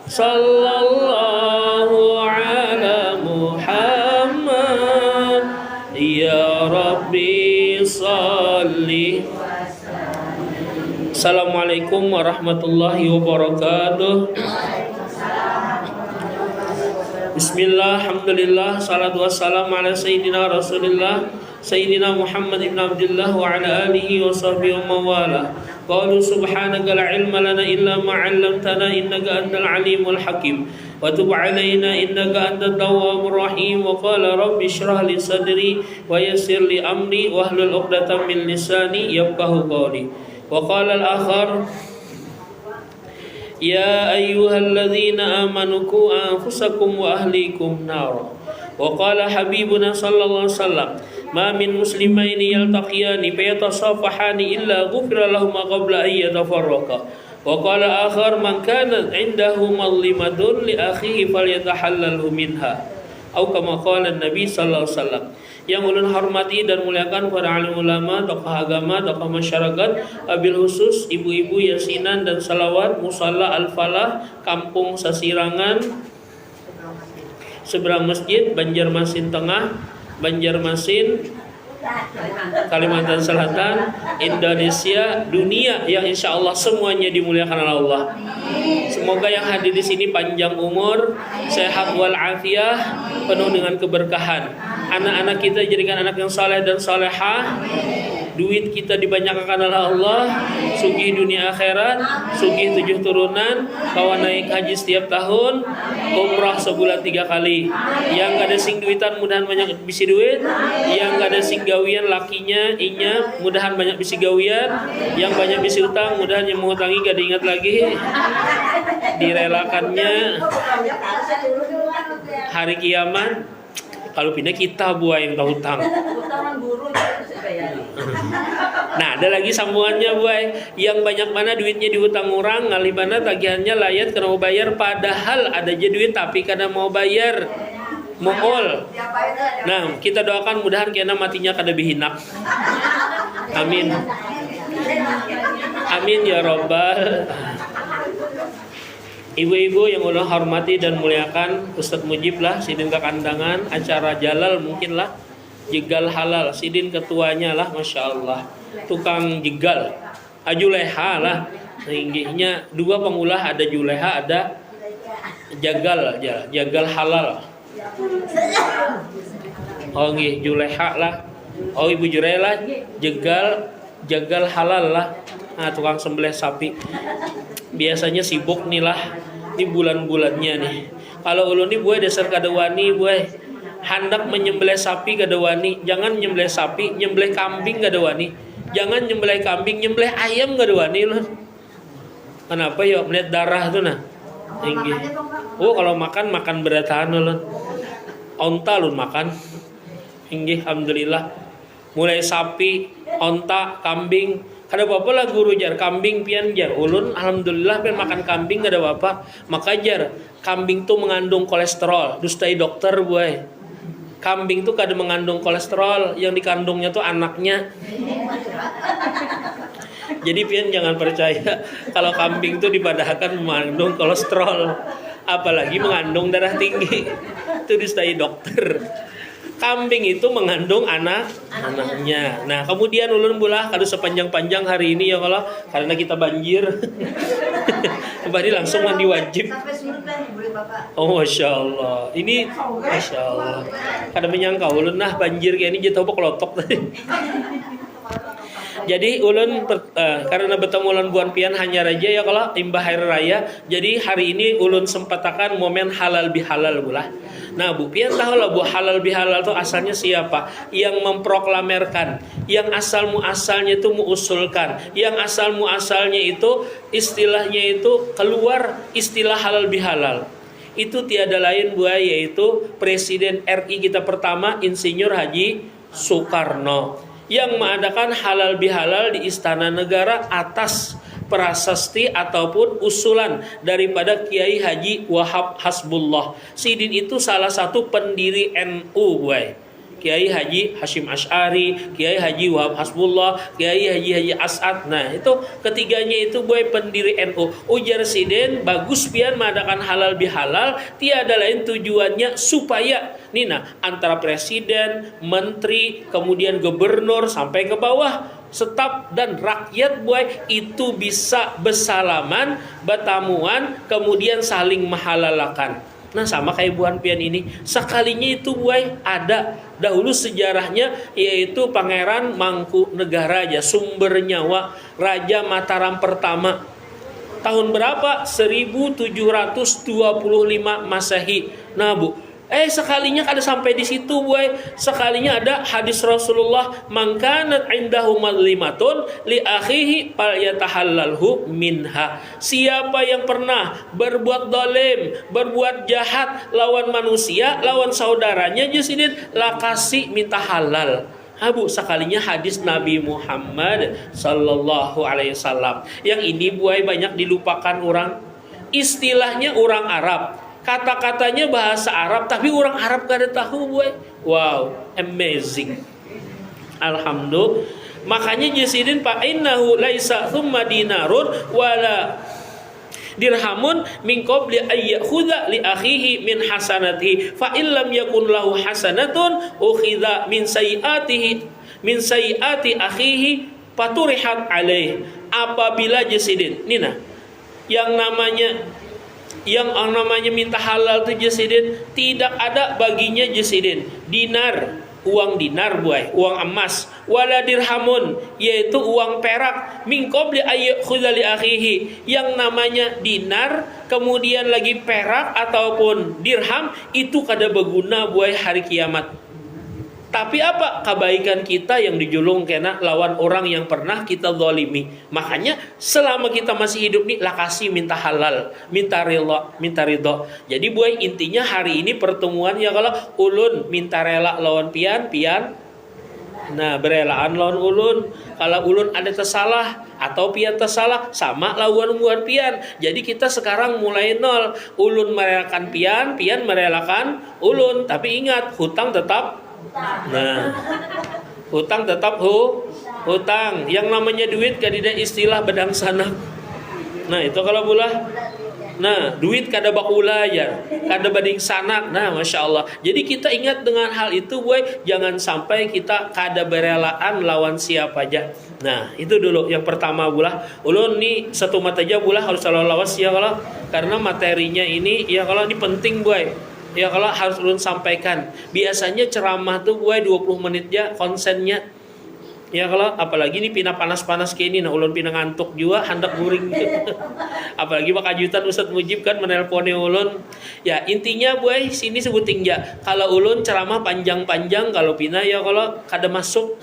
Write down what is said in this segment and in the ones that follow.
Sallallahu ala Muhammad. Ya Rabbi salli. Assalamualaikum warahmatullahi wabarakatuh. Bismillah, alhamdulillah, salatu wassalamu ala sayyidina rasulillah Sayyidina Muhammad ibn Abdullah wa ala alihi wa sahbihi wa mawala. Qalu subhanaka la ilma lana illa ma 'allamtana innaka antal alimul hakim wa tub 'alaina innaka antat tawwabur rahim. Wa qala rabbi shrah li sadri wa yassir li amri wa hlul 'uqdatam min lisani yafqahu qawli. Wa qala al-akhar ya ayyuhalladzina amanu qu anfusakum wa ahlikum nar. Wa qala habibuna sallallahu alaihi wasallam ma min muslimaini yaltaqiyani fayatasafahani illa ghufira lahum qabla an yatafarraqa. Wa qala akhar man kana indahu madlimatun li akhihi falyatahallalhu minha. Atau kama qala Nabi sallallahu alaihi wasallam. Yang ulun hormati dan muliakan para alim ulama, tokoh agama, tokoh masyarakat, wabil khusus ibu-ibu yasinan dan salawat musalla Al-Falah, Kampung Sasirangan, seberang masjid, Banjarmasin Tengah, Banjarmasin, Kalimantan Selatan, Indonesia, dunia yang insya Allah semuanya dimuliakan oleh Allah. Semoga yang hadir di sini panjang umur, sehat walafiat, penuh dengan keberkahan. Anak-anak kita jadikan anak yang saleh dan salehah. Duit kita dibanyakan oleh Allah, sugih dunia akhirat, sugih 7 turunan, kawan naik haji setiap tahun, umrah sebulan 3 kali. Yang gak ada sing duitan mudahan banyak bisi duit, yang gak ada sing gawian lakinya, inya mudahan banyak bisi gawian, yang banyak bisi utang mudahan yang mengutangi gak diingat lagi, direlakannya hari kiamat. Kalau pindah kita buah yang tahu hutang. Nah, ada lagi sambungannya buah. Yang banyak mana duitnya dihutang orang, ngalih mana tagihannya layat karena mau bayar, padahal ada aja duit tapi karena mau bayar mohol. Nah, kita doakan mudahan kena matinya kada bihinak. Amin. Amin ya robbal. Ibu-ibu yang Allah hormati dan muliakan, Ustadz Mujib lah, Sidin kekandangan, acara jalal mungkin lah, jegal halal, Sidin ketuanya lah, Masya Allah, tukang jegal, Juleha lah, tingginya 2 pengulah, ada Juleha, ada jagal, jagal halal. Oh nggih, Juleha lah, oh Ibu Jurela, jagal halal lah, nah tukang sembelih sapi. Biasanya sibuk nih lah di bulan-bulannya nih. Kalau ulun nih buah dasar kadawani buah hendak menyembelih sapi kadawani, jangan nyembelih sapi, nyembelih kambing kadawani. Jangan nyembelih kambing, nyembelih ayam kadawani loh. Kenapa ya melihat darah tuh nah. Tinggi. Oh kalau makan beratahan loh. Onta lun makan. Tinggi alhamdulillah. Mulai sapi, onta, kambing. Ada apa lah guru jar kambing pian jar ulun alhamdulillah pian makan kambing gak ada apa. Maka jar kambing tuh mengandung kolesterol. Dustai dokter boy. Kambing tuh kada mengandung kolesterol, yang dikandungnya tuh anaknya. Jadi pian jangan percaya kalau kambing tuh dipadahkan mengandung kolesterol, apalagi mengandung darah tinggi. Itu dustai dokter. Kambing itu mengandung anaknya. Nah, kemudian ulun bulah kalau sepanjang-panjang hari ini ya kalau karena kita banjir. Kembali langsung mandi wajib. Oh, Masya Allah. Ini Masya Allah. Kada menyangka ulun nah banjir kayak ini jatuh kelotok tadi. Jadi ulun karena bertemu ulun buan pian hanya raja ya kalau imbah hari raya. Jadi hari ini ulun sempatakan momen halal bihalal bulah. Nah Bu pian tahu lah Bu halal bihalal itu asalnya siapa? Yang memproklamerkan, yang asal muasalnya itu mengusulkan, yang asal muasalnya itu istilahnya itu keluar istilah halal bihalal. Itu tiada lain Bu yaitu Presiden RI kita pertama Insinyur Haji Soekarno yang mengadakan halal bihalal di Istana Negara atas prasasti ataupun usulan daripada Kiai Haji Wahab Hasbullah. Sidin itu salah satu pendiri NU, boy. Kiai Haji Hashim Asy'ari, Kiai Haji Wahab Hasbullah, Kiai Haji As'ad. Nah, itu ketiganya itu boy pendiri NU. Ujar siden bagus pian mengadakan halal bihalal, tiada lain tujuannya supaya nina antara presiden, menteri, kemudian gubernur sampai ke bawah staf dan rakyat boy itu bisa bersalaman, bertamuan, kemudian saling menghalalkan. Nah, sama kayak Buan Pian ini, sekalinya itu boy ada dahulu sejarahnya, yaitu Pangeran Mangkunegara aja, sumber nyawa Raja Mataram pertama. Tahun berapa? 1725 Masehi. Nah, Bu, sekalinya ada sampai di situ, boy. Sekalinya ada hadis Rasulullah, "Mangkanat indahu madlimatun li akhihi falyatahallalhu minha." Siapa yang pernah berbuat zalim, berbuat jahat lawan manusia, lawan saudaranya, jasidin lakasi minta halal. Bu, sekalinya hadis Nabi Muhammad sallallahu alaihi wasallam. Yang ini boy banyak dilupakan orang. Istilahnya orang Arab, kata-katanya bahasa Arab, tapi orang Arab gak ada tahu, boy. Wow, amazing. Alhamdulillah. Makanya jasidin fa innahu laisa thumma dinarun wala dirhamun min qabli ay yakhudha li akhihi min hasanatihi fa illam yakun lahu hasanatun ukhidha min sayiati akhihi paturihat alaih. Apabila jasidin nina yang namanya minta halal itu jasidin, tidak ada baginya jasidin dinar, uang dinar boy, uang emas, wala dirhamun, yaitu uang perak, min qabli ayyukhudha li akhihi, yang namanya dinar kemudian lagi perak ataupun dirham itu kada berguna boy hari kiamat. Tapi apa kebaikan kita yang dijulung kena lawan orang yang pernah kita zalimi. Makanya selama kita masih hidup nih lakasi minta halal, minta ridho. Jadi boy, intinya hari ini pertemuan ya kalau ulun minta rela lawan pian. Nah, berelaan lawan ulun. Kalau ulun ada tersalah atau pian tersalah, sama lawan pian. Jadi kita sekarang mulai nol. Ulun merelakan pian merelakan ulun. Tapi ingat, hutang tetap. Nah, hutang tetap hutang. Yang namanya duit kadida istilah bedang sanak. Nah, itu kalau bulah. Nah, duit kada bakula aja, kada bading sanak. Nah, masya Allah. Jadi kita ingat dengan hal itu, boy. Jangan sampai kita kada berelaan lawan siapa aja. Nah, itu dulu yang pertama bulah. Ulun nih satu mata aja bulah harus selalu lawas ya kalau karena materinya ini ya kalau ini penting, boy. Ya kalau harus ulun sampaikan. Biasanya ceramah tuh gue 20 menit aja konsennya. Ya kalau apalagi ini pina panas-panas kayak ini, nah ulun pina ngantuk juga hendak guring. Apalagi pak ajutan Ustadz Mujib kan menelponi ulun. Ya intinya gue sini sebuting ya. Kalau ulun ceramah panjang-panjang, kalau pina ya kalau kada masuk.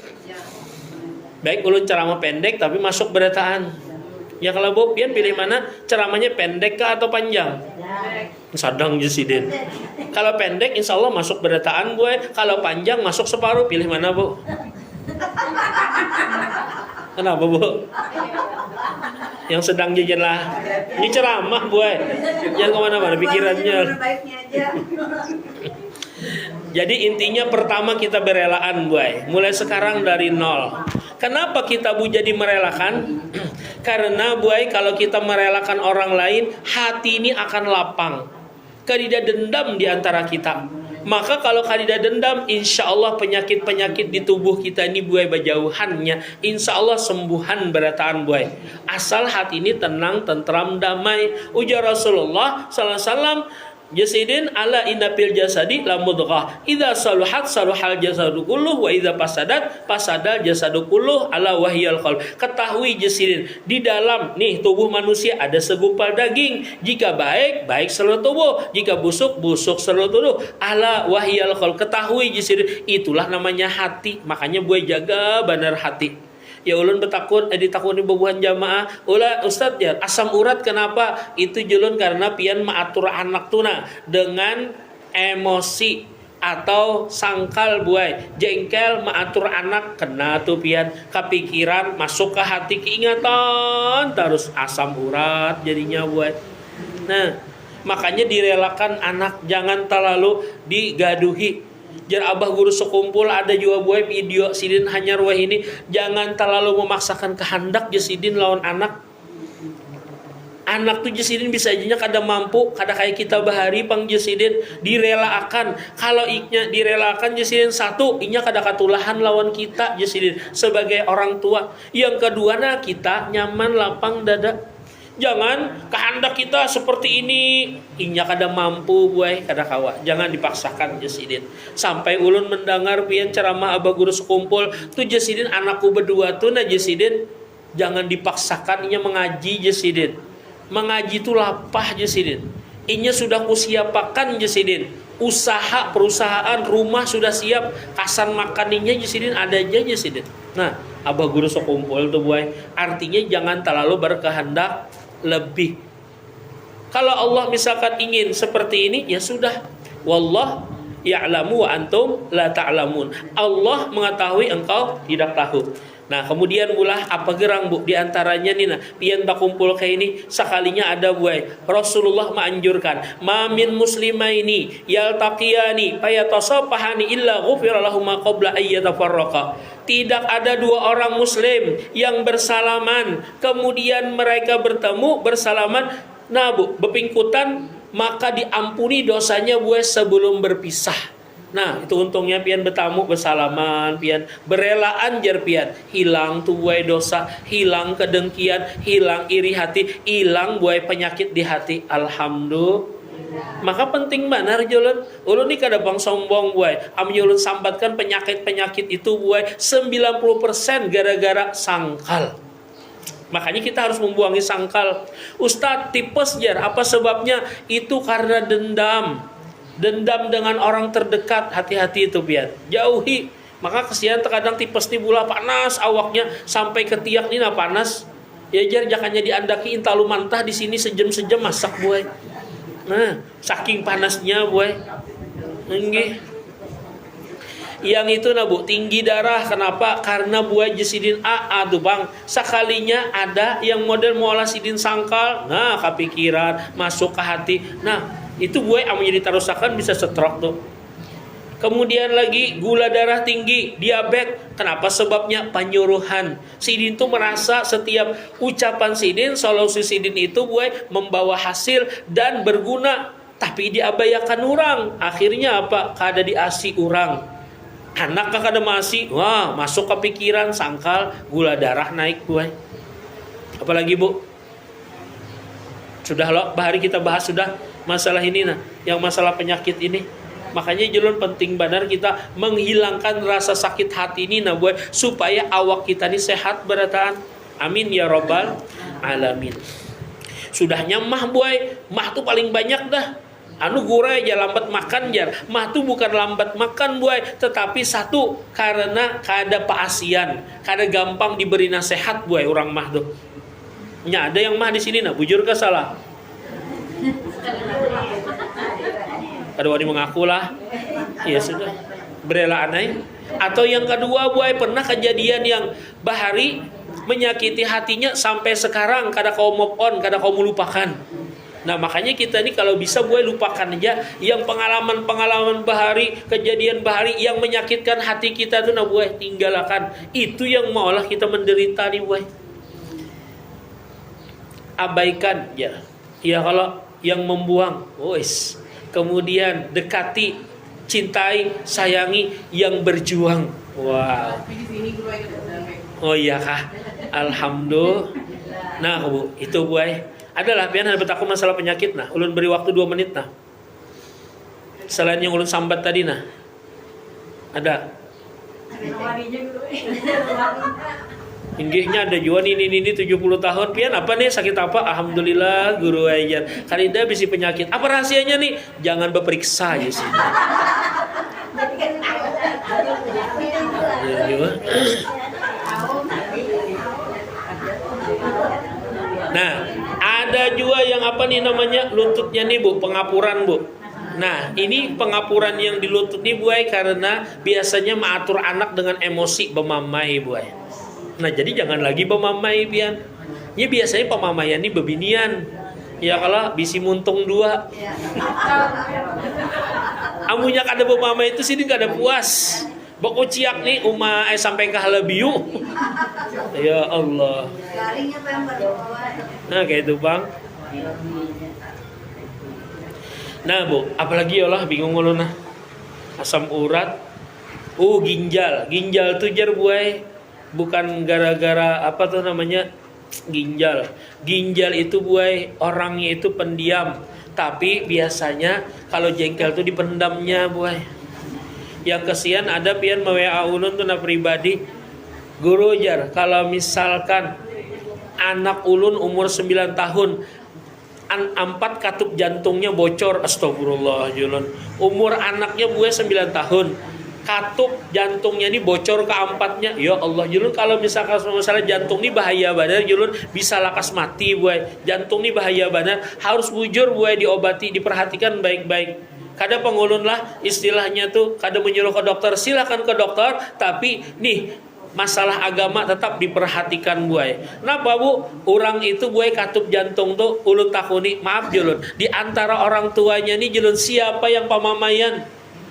Baik ulun ceramah pendek tapi masuk berataan. Ya kalau Bu pian pilih mana, ceramahnya pendek kah atau panjang? Sadang jasidin. Kalau pendek insya Allah masuk berataan gue. Kalau panjang masuk separuh. Pilih mana Bu? Kenapa Bu? Yang sedang jajan lah. Ini ceramah gue. Jangan kemana-mana pikirannya. Jadi intinya pertama kita berelaan gue. Mulai sekarang dari nol. Kenapa kita Bu jadi merelakan? Karena boy, kalau kita merelakan orang lain, hati ini akan lapang. Kadida dendam di antara kita. Maka kalau kadida dendam, insya Allah penyakit-penyakit di tubuh kita ini boy berjauhannya. Insya Allah sembuhan berataan boy. Asal hati ini tenang, tentram, damai. Ujar Rasulullah sallallahu alaihi wasallam, jasidin ala inna fil jasadi la mudghah idza saluhat saluhal jasadu kulluh wa idza fasadal jasadu kulluh ala wahyal qalb. Ketahui jasidin, di dalam nih tubuh manusia ada segumpal daging. Jika baik seluruh tubuh, jika busuk seluruh tubuh. Ala wahyal qalb. Ketahui jasidin, itulah namanya hati. Makanya gue jaga benar hati. Ya ulun ditakuni bebuhan jamaah. Ulah Ustaz ya asam urat kenapa? Itu julun karena pian maatur anak tuna dengan emosi atau sangkal buai jengkel maatur anak kena tuh pian kepikiran masuk ke hati keingatan terus asam urat jadinya buai. Nah makanya direlakan anak jangan terlalu digaduhi. Jar abah guru sekumpul ada juga buai video sidin hanya ruah ini jangan terlalu memaksakan kehendak jesidin lawan anak. Anak tuh jesidin bisa aja kada mampu, kada kayak kita bahari pang jesidin direlakan. Kalau iknya direlakan jesidin satu, inya kada katulahan lawan kita jesidin sebagai orang tua. Yang kedua nah kita nyaman lapang dada. Jangan kehendak kita seperti ini, inya kada mampu buai kada kawa. Jangan dipaksakan jesidin. Sampai ulun mendengar pian ceramah abah guru sekumpul tuh jesidin anakku berdua tuh nah jesidin jangan dipaksakan inya mengaji jesidin. Mengaji itu lapah jesidin. Inya sudah kusiapakan jesidin. Usaha, perusahaan, rumah sudah siap. Kasan makaninya jesidin ada aja jesidin. Nah, abah guru sekumpul tuh buai. Artinya jangan terlalu berkehendak lebih. Kalau Allah misalkan ingin seperti ini, ya sudah. Wallah ya'lamu wa antum la ta'lamun. Allah mengetahui engkau tidak tahu. Nah kemudian mulai apa gerang bu diantaranya nih nah pian tak kumpul kayak ini sekalinya ada buai Rasulullah menganjurkan mamin muslimaini yaltaqiyani fayatasafahani illa ghufira lahum ma qabla ayyatafarraqa. Tidak ada dua orang muslim yang bersalaman kemudian mereka bertemu bersalaman nah bu bepingkutan maka diampuni dosanya buai sebelum berpisah. Nah itu untungnya pian bertamu bersalaman pian berelaan jar pian hilang tuh buai dosa, hilang kedengkian, hilang iri hati, hilang buai penyakit di hati. Alhamdulillah. Maka penting benar ulun ni kada bang sombong buai am ulun sambatkan penyakit-penyakit itu buai 90% gara-gara sangkal. Makanya kita harus membuangi sangkal. Ustadz tipes jar apa sebabnya? Itu karena dendam. Dendam dengan orang terdekat, hati-hati itu pian. Jauhi. Maka kesian terkadang tipes ni bola panas awaknya sampai ke tiak ni nah panas. Ya jar jangannya diandaki intalu mantah di sini sejam-sejam masak buai. Nah, saking panasnya buai. Nggih. Yang itu nah bu tinggi darah kenapa? Karena buai jesidin tuh bang sekalinya ada yang model mualah sidin sangkal. Nah, kepikiran masuk ke hati. Nah, itu buai amun jadi tarusakan bisa stroke tuh. Kemudian lagi gula darah tinggi, diabetes. Kenapa sebabnya? Penyuruhan. Sidin tuh merasa setiap ucapan sidin, solusi sidin itu buai membawa hasil dan berguna, tapi diabayakan orang. Akhirnya apa? Kada diasi orang. Anak kada masih, wah masuk ke pikiran sangkal gula darah naik buai. Apalagi bu? Sudah loh, bahari kita bahas sudah masalah ini nah, yang masalah penyakit ini. Makanya jelun penting benar kita menghilangkan rasa sakit hati ini nah buat supaya awak kita ini sehat berataan. Amin ya robbal alamin. Sudahnya mah buai, mah tuh paling banyak dah. Anu gurai aja lambat makan jar. Mah tuh bukan lambat makan buai, tetapi satu karena kada paasian, kada gampang diberi nasihat buai orang mah tuh. Nya ada yang mah di sini nah, bujur ke salah. Kada wani mengaku lah. Ya sudah. Berela aneh. Atau yang kedua buai pernah kejadian yang bahari menyakiti hatinya sampai sekarang kada kau move on, kada kau melupakan. Nah makanya kita ini kalau bisa buai lupakan aja yang pengalaman-pengalaman bahari, kejadian bahari yang menyakitkan hati kita tuh nah buai tinggalkan. Itu yang maulah kita menderita nih buai. Abaikan ya. Ya kalau yang membuang, wis. Kemudian dekati, cintai, sayangi yang berjuang. Wow. Oh iya kah? Alhamdulillah. Nah bu, itu buai. Adalah pian ada betaku masalah penyakit nah. Ulun beri waktu 2 menit nah. Selain yang ulun sambat tadi nah. Ada. Inggihnya ada juga ini 70 tahun pian apa nih sakit apa? Alhamdulillah guru aja. Karida bisi penyakit. Apa rahasianya nih? Jangan berperiksa aja sih. Nah, ada juga yang apa nih namanya lututnya nih bu, pengapuran bu. Nah, ini pengapuran yang di lutut nih buai karena biasanya mengatur anak dengan emosi bemamai buai. Nah jadi jangan lagi pemamai pian. Ini biasanya pemamaian ini bebinian. Ya kalau bisi muntung 2. Amunya kada pemama itu sini kada puas. Boko ciak nih sampai ke halabiu. Ya Allah. Nah kayak itu bang. Nah bu, apalagi ya Allah bingung lu nah. Asam urat. Ginjal tuh jar buai. Bukan gara-gara apa tuh namanya ginjal. Ginjal itu buai orangnya itu pendiam. Tapi biasanya kalau jengkel tuh dipendamnya buai. Yang kesian ada pian WA ulun tuh na pribadi. Guru jar, kalau misalkan anak ulun umur 9 tahun 4 katup jantungnya bocor, astagfirullah julun. Umur anaknya buah 9 tahun, katup jantungnya ini bocor ke 4-nya. Ya Allah julun, kalau misalkan masalah jantung ini bahaya benar julun, bisa lakas mati buah. Jantung ini bahaya benar, harus bujur buah, diobati, diperhatikan baik-baik. Kada pengulun lah istilahnya tuh, kada menyuruh ke dokter, silakan ke dokter, tapi nih masalah agama tetap diperhatikan buai. Kenapa bu? Orang itu buai katup jantung tuh ulun takuni, maaf julun, di antara orang tuanya nih julun siapa yang pamamayan?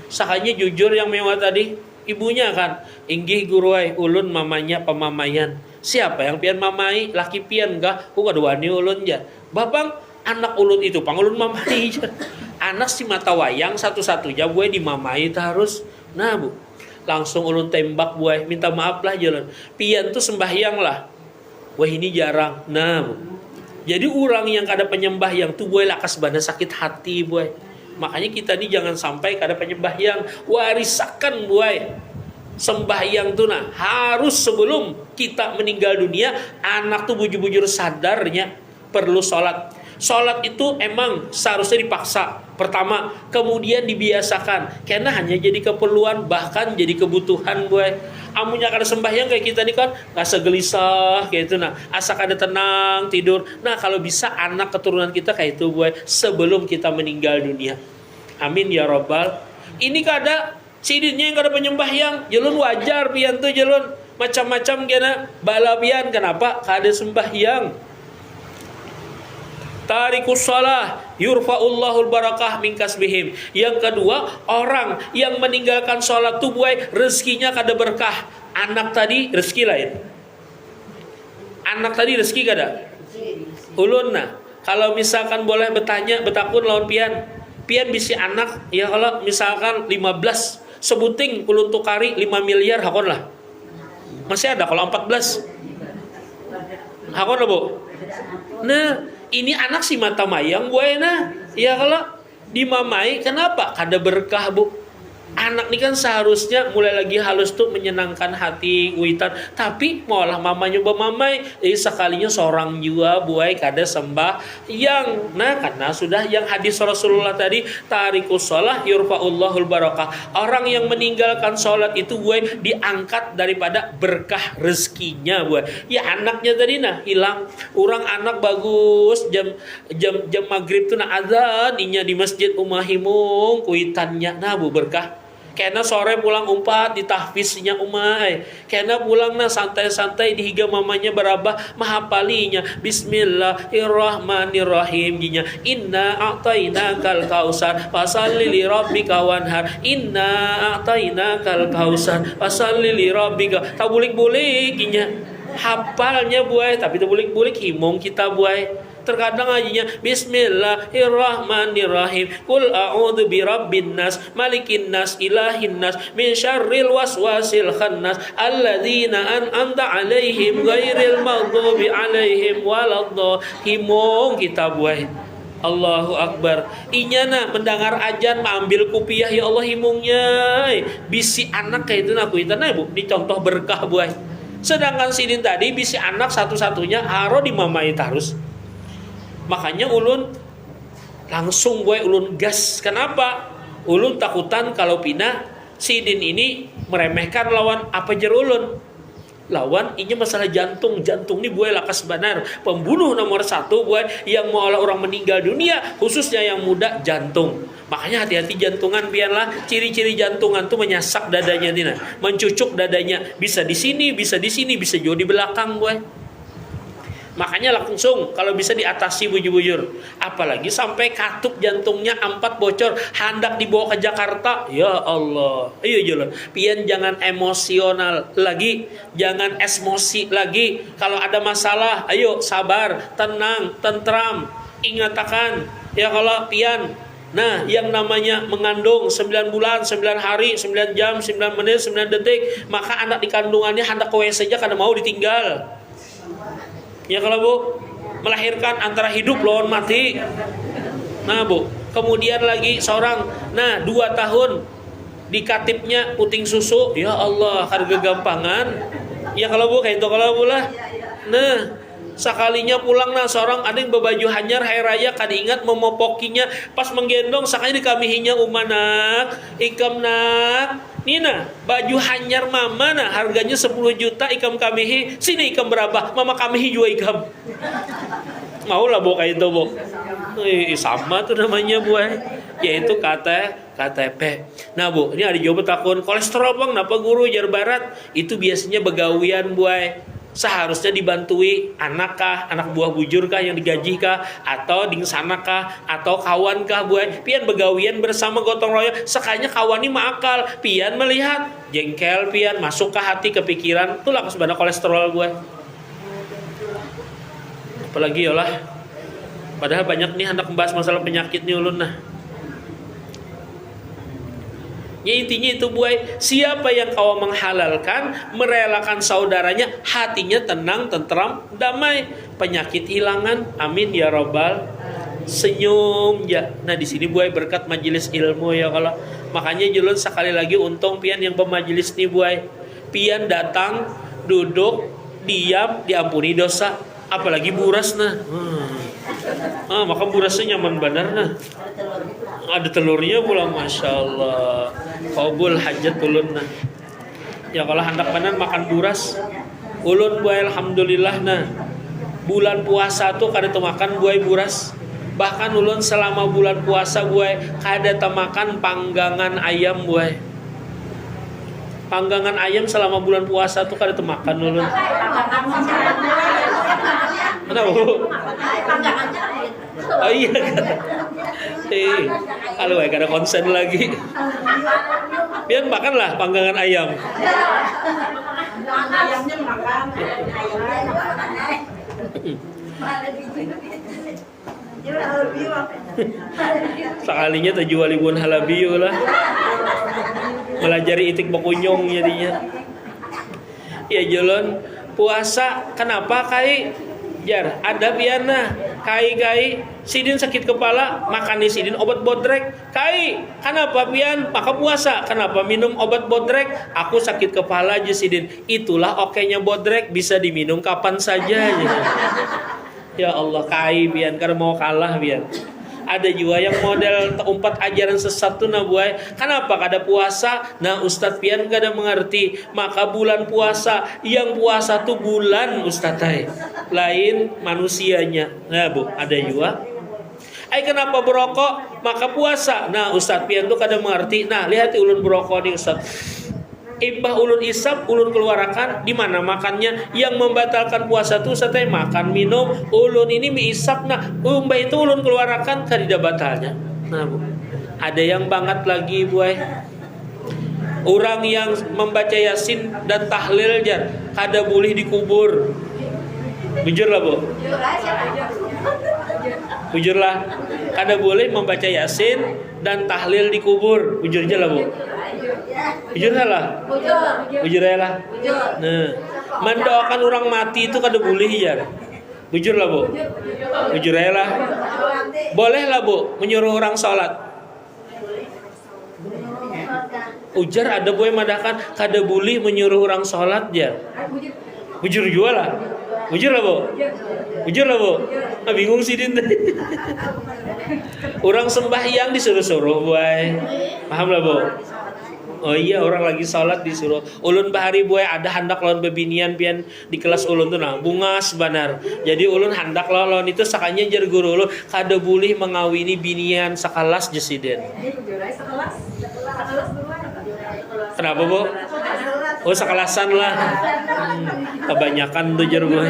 Sakanya jujur yang mewah tadi, ibunya kan, inggih guruai ulun mamanya pamamayan. Siapa yang pian mamai? Laki pian kah? Kadua ni ulun ja. Babang anak ulun itu pangulun mamai ja. Anak si mata wayang satu-satunya buai dimamai terus. Nah bu, langsung ulun tembak buai, minta maaf lah jalan. Pian tuh sembahyang lah. Wah ini jarang. Nah bu, jadi orang yang kada penyembahyang tuh buai lakas bana sakit hati buai. Makanya kita nih jangan sampai kada penyembahyang. Warisakan buai. Sembahyang tuh nah harus sebelum kita meninggal dunia, anak tuh bujur-bujur sadarnya perlu sholat. Sholat itu emang seharusnya dipaksa pertama, kemudian dibiasakan, karena hanya jadi keperluan, bahkan jadi kebutuhan buai. Amunya kada sembahyang kayak kita nih kan rasa gelisah kayak itu nah, asa kada tenang tidur. Nah kalau bisa anak keturunan kita kayak itu buai sebelum kita meninggal dunia. Amin ya robbal. Ini kada sidinnya yang kada penyembahyang, jelun wajar pian tuh jelun macam-macam kena bala pian, kenapa kada sembahyang? Tarikus shalah yurfa'ullahul barakah min kasbihim. Yang kedua, orang yang meninggalkan sholat tuh buai rezekinya kada berkah. Anak tadi rezeki lain. Anak tadi rezeki kada? Ulun nah, kalau misalkan boleh bertanya, betakun lawan pian. Pian bisi anak, ya kalau misalkan 15 sebuting ulun tukari 5 miliar hakon lah. Masih ada kalau 14. Hakon lah bu. Nah, ini anak si mata mayang buena. Ya kalau dimamai kenapa? Kada berkah bu. Anak ini kan seharusnya mulai lagi halus tuh menyenangkan hati witan, tapi malah mamanya bermamai. Sekalinya seorang jua buai kada sembah yang. Nah karena sudah yang hadis Rasulullah tadi, tarikus shalah yurfa'ullahul barakah. Orang yang meninggalkan sholat itu buai diangkat daripada berkah rezekinya buai. Ya anaknya tadi nah hilang. Orang anak bagus jam maghrib tuh nah azan inya di masjid umahimung kuitannya nah bu berkah. Kena sore pulang umpat di tahfiznya umai. Kena pulang na santai-santai di higa mamanya berabah mahapalinya. Bismillahirrahmanirrahim ginya. Inna a'tainakal kausar fasalli li rabbika wanhar. Inna a'tainakal kausar fasalli li rabbika. Tak bulik-bulik ginya. Hafalnya buai tapi tak bulik-bulik himung kita buai. Terkadang ajinya Bismillahirrahmanirrahim. Qul a'udzu birabbin nas, malikin nas, ilahin nas, min syarril waswasil khannas, alladzina an'amta 'alaihim ghairil maghdubi 'alaihim waladdallin. Kita buai. Allahu Akbar. Inyana mendengar ajan ambil kupiah ya Allah himungnya. Bisi anak kayak itu aku itu nah bu, dicontoh berkah buai. Sedangkan sidin tadi bisi anak satu-satunya aro dimamai terus. Makanya ulun langsung gue ulun gas. Kenapa? Ulun takutan kalau pina sidin ini meremehkan lawan apa jer ulun. Lawan ini masalah jantung. Jantung ini gue lakas benar. Pembunuh nomor 1 gue yang mau orang meninggal dunia, khususnya yang muda, jantung. Makanya hati-hati jantungan biarlah. Ciri-ciri jantungan tuh menyasak dadanya tina, mencucuk dadanya. Bisa di sini, bisa di sini, bisa juga di belakang gue. Makanya langsung kalau bisa diatasi bujur-bujur. Apalagi sampai katup jantungnya 4 bocor, hendak dibawa ke Jakarta. Ya Allah. Ayo jalan. Pian jangan emosional lagi, jangan emosi lagi. Kalau ada masalah, ayo sabar, tenang, tentram. Ingatakan, ya kalau pian. Nah, yang namanya mengandung 9 bulan, 9 hari, 9 jam, 9 menit, 9 detik, maka anak di kandungannya hendak ke WC saja karena mau ditinggal. Ya kalau Bu, melahirkan antara hidup lawan mati. Nah Bu, kemudian lagi seorang, 2 tahun dikatipnya puting susu. Ya Allah, harga gampangan. Ya kalau Bu, kayak itu kalau Bu lah. Nah, sekalinya pulang seorang ada yang berbaju hanyar hari raya kada ingat memopokinya pas menggendong sakali dikamihinya umanak ikam nak Nina baju hanyar mama harganya 10 juta ikam kamihi sini ikam berapa mama kamihi juga ikam mau lah Bu kayak itu Bu sama tuh namanya Bu yaitu KTP. Nah Bu ini ada jawaban takun kolesterol bang napa guru jar barat itu biasanya begawian Bu seharusnya dibantui anak kah, anak buah bujur kah yang digaji kah, atau ding sana kah, atau kawan kah buat pian begawian bersama gotong royong sekalinya kawan ini makal pian melihat jengkel pian masuk ke hati kepikiran tuh lah sebenarnya kolesterol gue apalagi yolah padahal banyak nih hendak membahas masalah penyakit nih ulun Ya intinya itu buai siapa yang kau menghalalkan merelakan saudaranya hatinya tenang tentram damai penyakit hilangan amin ya robbal senyum ya. Nah di sini buai berkat majelis ilmu ya kalau makanya julun sekali lagi untung pian yang pemajelis nih buai pian datang duduk diam diampuni dosa apalagi buras maka burasnya nyaman benar ada telurnya pula masya Allah qabul hajat ulun ya kalau hendak benar makan buras ulun buai alhamdulillah bulan puasa tuh kada makan buai buras bahkan ulun selama bulan puasa buai kada makan panggangan ayam buai panggangan ayam selama bulan puasa tuh kada makan ulun kenapa Bu? Oh iya kalau gak ada konsen lagi biar makanlah panggangan ayam ayamnya makan sekalinya terjual ibun halabiyu lah melajari itik bakunyong jadinya ya jalan puasa kenapa kai jar ada piana kai sidin sakit kepala makan nih sidin obat bodrek kai kenapa pian maka puasa kenapa minum obat bodrek aku sakit kepala aja sidin itulah okenya bodrek bisa diminum kapan saja ya Allah kai pian karena mau kalah pian ada juga yang model umpat ajaran sesat tuh buai kenapa kada puasa Ustadz pian kada mengerti maka bulan puasa yang puasa tuh bulan Ustadz lain manusianya Bu ada juga kenapa berokok maka puasa Ustadz pian tuh kada mengerti lihat ulun berokok nih Ustadz Ibah ulun isap, ulun keluarakan di mana makannya yang membatalkan puasa tuh satay makan minum ulun ini miisap umbah itu ulun keluarakan kada batalnya. Bu. Ada yang banget lagi buai. Orang yang membaca Yasin dan tahlil jar kada boleh dikubur. Bujur lah Bu. Bujur lah. Kada boleh membaca Yasin dan tahlil dikubur. Bujur aja lah Bu. Bujur lah. Bujur lah. Mendoakan orang mati itu kada boleh ya. Bujur lah Bu. Bujur lah. Boleh lah Bu menyuruh orang sholat. Ujar ada Bu yang madahkan kada boleh menyuruh orang sholat ya. Bujur juga lah. Bujur lah Bu. Bujur lah Bu. Bingung sih din. Orang sembahyang disuruh-suruh buai. Paham lah Bu. Oh iya orang lagi sholat disuruh ulun bahari buai ada hendak lawan bebinian pian di kelas ulun tuh bunga sebenar jadi ulun hendak lawan itu sakanya jar guru ulun kada boleh mengawini binian sakalas jesiden kenapa Bu? Oh sekalasan lah kebanyakan tuh jar buai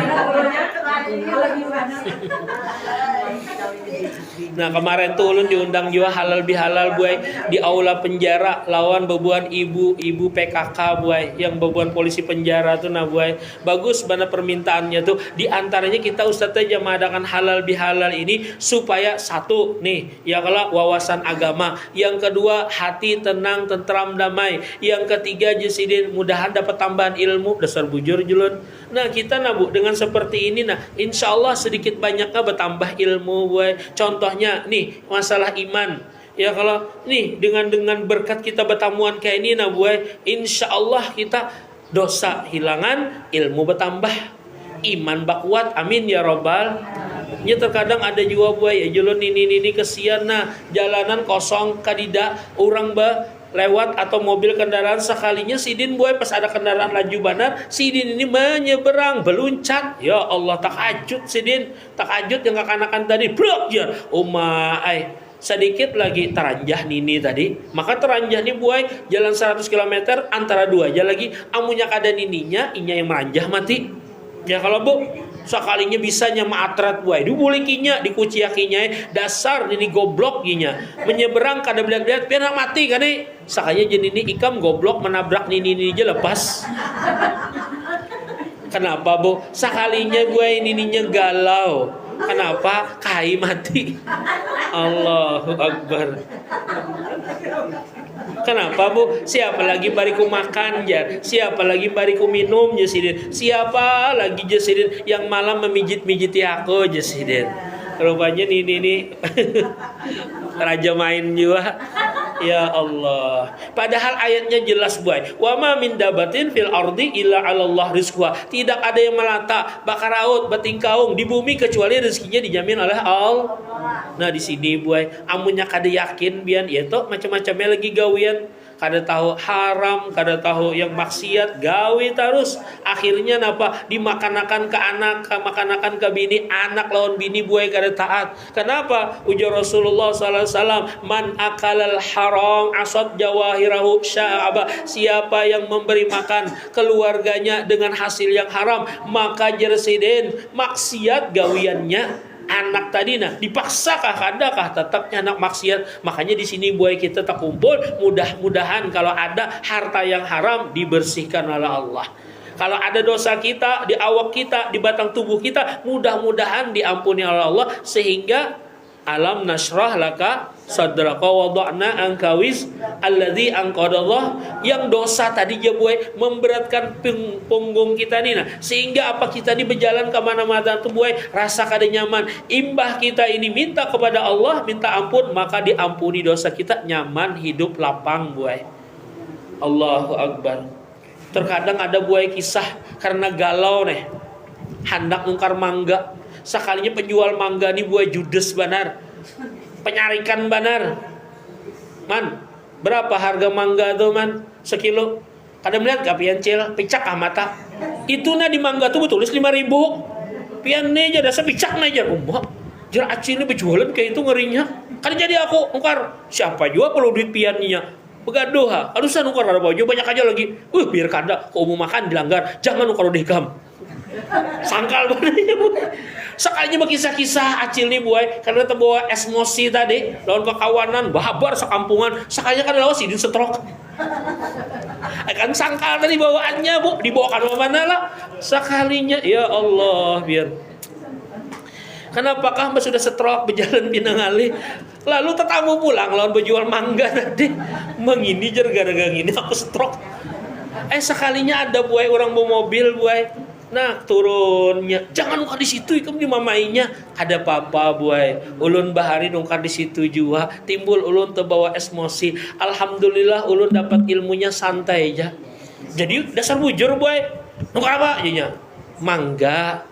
Nah kemarin tuh ulun diundang juga halal bihalal buai di aula penjara lawan bebuan ibu PKK buai yang bebuan polisi penjara tuh nah buai bagus mana permintaannya tuh di antaranya kita Ustadz aja mengadakan halal bihalal ini supaya satu nih ya kalau wawasan agama, yang kedua hati tenang tentram damai, yang ketiga jesidin mudahan dapat tambahan ilmu dasar bujur julun. Nah kita nabu dengan seperti ini nah insya Allah sedikit banyaknya bertambah ilmu buai. Contohnya nih masalah iman ya kalau nih dengan berkat kita bertamuan kayak ini nah buai insya Allah kita dosa hilangan, ilmu bertambah, iman bakuat, amin ya robbal. Ya terkadang ada juga buai ya julun ini kesian nah jalanan kosong kadida orang lewat atau mobil kendaraan sekalinya sidin buai pas ada kendaraan laju banar sidin ini menyeberang beluncat ya Allah takajud sidin takajud yang kekanakan tadi blok ya umai sedikit lagi teranjah nini tadi maka teranjah nih buai jalan 100 km antara dua aja lagi amunya kada nininya inya yang meranjah mati ya kalau bu sekalinya bisanya maatrat buai dibulikinya dikuciakinya dasar ini goblok ginya menyeberang kada belat-belat biar mati kan nih sakanya jadi ini ikam goblok menabrak ini aja lepas kenapa bu sekalinya buai nininya galau kenapa kai mati Allahu Akbar. Kenapa bu? Siapa lagi bariku makan ya? Siapa lagi bariku minum Jasidin? Siapa lagi Jasidin yang malam memijit-mijiti aku Jasidin? Rupanya ini raja main juga. Ya Allah. Padahal ayatnya jelas buai. Wa ma min dabatin fil ardi illa 'ala Allah rizquha. Tidak ada yang melata, bakar laut, betingkaung di bumi kecuali rezekinya dijamin oleh Allah. Nah di sini buai, amunnya kada yakin bian ya toh macam-macamnya lagi gawian. Kada tahu haram, kada tahu yang maksiat, gawi terus. Akhirnya napa? Dimakanakan ke anak, makanakan ke bini, anak lawan bini buai kada taat. Kenapa? Ujar Rasulullah SAW, man akalal haram asad jawahirahu sya'aba. Siapa yang memberi makan keluarganya dengan hasil yang haram, maka jersidin maksiat gawiannya. Anak tadi nah dipaksakah kadakah tetapnya anak maksiat. Makanya di sini buai kita tak kumpul mudah-mudahan kalau ada harta yang haram dibersihkan oleh Allah. Kalau ada dosa kita di awak kita di batang tubuh kita mudah-mudahan diampuni oleh Allah sehingga alam nasrah laka sadraka wada'na angkawis alladzi anqadallah yang dosa tadi je buai memberatkan punggung kita nih nah sehingga apa kita ini berjalan ke mana-mana tuh buai rasa kada nyaman imbah kita ini minta kepada Allah minta ampun maka diampuni dosa kita nyaman hidup lapang buai. Allahu Akbar. Terkadang ada buai kisah karena galau nih hendak nungkar mangga sekalinya penjual mangga nih buai judes banar penyarikan banar man berapa harga mangga tuh man sekilo kada melihat gak pian cil picak ah mata itu na di mangga tuh tulis 5.000 pian nih aja dasar picak na aja umbak jar acil ini berjualan kayak itu ngerinya kan jadi aku nukar siapa juga perlu duit piannya begaduh ha adusan nukar ada baju banyak aja lagi biar kada kau mau makan dilanggar jangan nukar dikam sangkal banget sekalinya berkisah-kisah acil nih buai karena terbawa emosi tadi lawan kekawanan bahabar sekampungan sekalinya kan lawan sidin setrok akan sangkal tadi bawaannya bu dibawakan ke mana lah sekalinya ya Allah biar kenapakah mbak sudah setrok berjalan pinangali lalu tetamu pulang lawan berjual mangga tadi mengini jar gara-gara gini aku setrok sekalinya ada buai orang bawa mobil buai nah turunnya jangan nungkar di situ ikam di mamainya ada apa-apa buai ulun bahari nungkar di situ juga timbul ulun terbawa emosi alhamdulillah ulun dapat ilmunya santai aja jadi dasar bujur buai nungkar apa jadinya mangga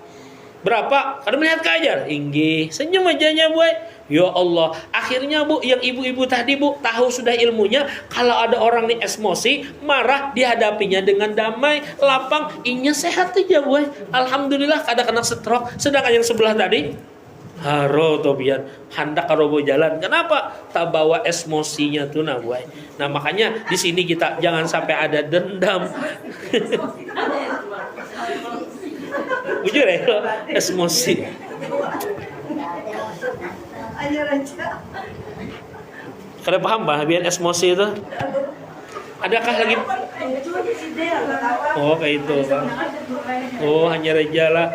berapa kada melihat kajar inggih senyum ajanya buai ya Allah akhirnya bu yang ibu-ibu tadi bu tahu sudah ilmunya kalau ada orang nih emosi marah dihadapinya dengan damai lapang inya sehat aja boy alhamdulillah kada kena stroke sedangkan yang sebelah tadi haro tobian hendak karobo jalan kenapa tak bawa emosinya tuh nah boy nah makanya di sini kita jangan sampai ada dendam Jujur ya, emosi. Kalian paham bah, biar emosi itu? Adakah lagi? Oh kayak itu Bang. Oh hanya rejala.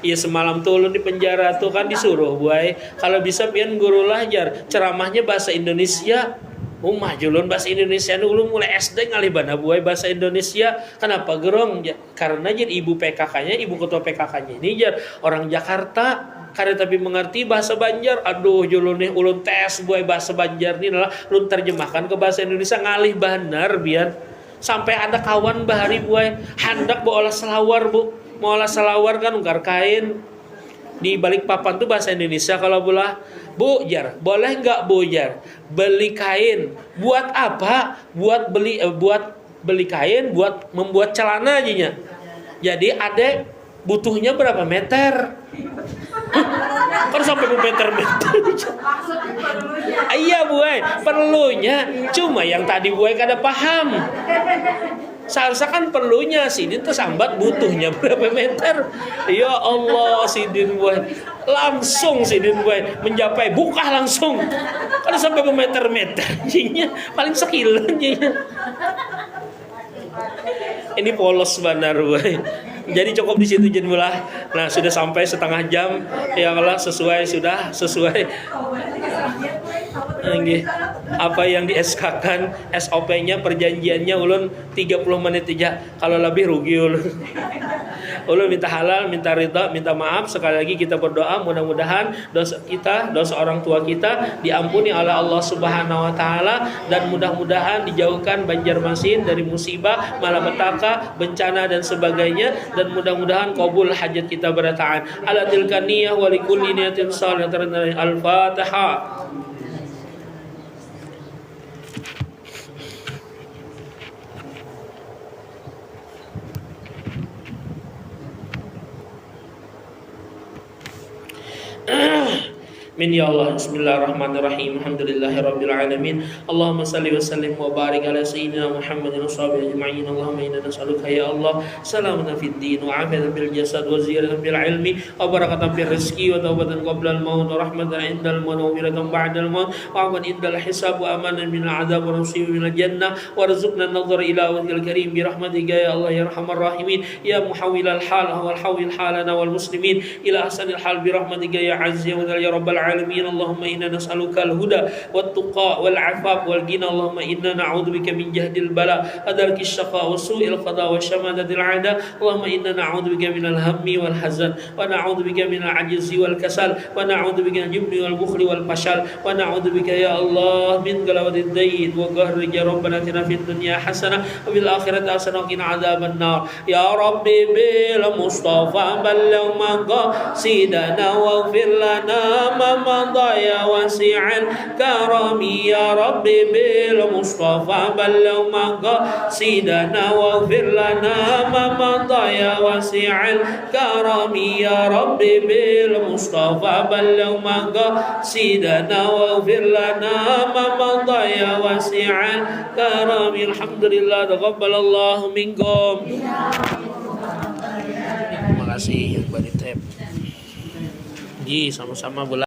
Iya semalam tuh ulun di penjara tuh kan disuruh buai kalau bisa pian guru lajar ceramahnya bahasa Indonesia. Mah julun bahasa Indonesia dulu mulai SD ngalibana buai bahasa Indonesia. Kenapa gerong? Karena jadi ibu PKK-nya, ibu ketua PKK-nya ini jar orang Jakarta. Karena tapi mengerti bahasa Banjar. Aduh julun nih ulun tes buai bahasa Banjar nih lah ulun terjemahkan ke bahasa Indonesia ngalih benar biar sampai ada kawan bahari buai hendak bawa olah selawar bu. Mau olah selawar kan ungkar kain di balik papan tuh bahasa Indonesia kalau bola bu jar boleh nggak bu jar beli kain buat apa buat beli kain buat membuat celana aja jadi adek butuhnya berapa meter kan sampai meter iya buai perlunya cuma yang tadi buai kada paham seharusnya kan perlunya Sidin tuh sambat butuhnya berapa meter. Ya Allah Sidin boy langsung Sidin boy mencapai buka langsung kan sampai meter-meter paling sekilannya ini polos benar boy. Jadi cukup di situ jadilah. Nah sudah sampai setengah jam ya Allah sesuai apa yang di SK-kan SOP-nya perjanjiannya ulun 30 menit aja kalau lebih rugi ulun. Ulun minta halal, minta ridha, minta maaf. Sekali lagi kita berdoa mudah-mudahan dosa orang tua kita diampuni oleh Allah Subhanahu wa taala dan mudah-mudahan dijauhkan Banjarmasin dari musibah, malapetaka, bencana dan sebagainya dan mudah-mudahan qabul hajat kita berataan. Ala tilka niyah wa likulli niyatin shalihatin. Al-Fatihah. Min ya Allah bismillahirrahmanirrahim alhamdulillahirabbil alamin Allahumma salli wa sallim wa barik ala sayyidina Muhammadin wa sahbihi ajma'in Allahumma inna nas'aluka ya Allah salamatan fid din wa afiyatan bil jasad wa ziyadatan bil ilmi wa barakatan fil rizqi wa tawbatan qabla al maut wa rahmatan indal maut wa maghfiratan ba'da al maut wa aman indal hisab wa amanan min al adab wa nasiban min al jannah warzuqna an-nadhar ila wajhil karim bi rahmatika ya Allah ya arhamar rahimin ya muhawwilal hal wal hawil halana wal muslimin ila ahsanil hal bi rahmatika ya azza wa jalla ya rabbal العالمين اللهم إنا نسألك الهدى والتقى والعفاف والغنى اللهم إنا نعوذ بك من جهد البلاء ودرك الشقاء وسوء القضاء وشماتة الأعداء اللهم إنا نعوذ بك من الهم والحزن ونعوذ بك من العجز والكسل ونعوذ بك من الجبن والبخل والفشل ونعوذ بك يا الله من غلبة الدين وقهر الرجال ربنا آتنا في الدنيا حسنة وفي الآخرة حسنة وقنا عذاب النار يا ربي بالمصطفى بلغ مقاصدنا واغفر لنا مضى يا واسع الكرم يا ربي بالمصطفى بلغ مقاصدنا واغفر لنا ما مضى يا واسع الكرم يا ربي بالمصطفى بلغ مقاصدنا واغفر لنا ما مضى يا واسع الكرم الحمد لله تقبل الله منكم. Terima kasih Mbak Ditep. Ji sama-sama bola.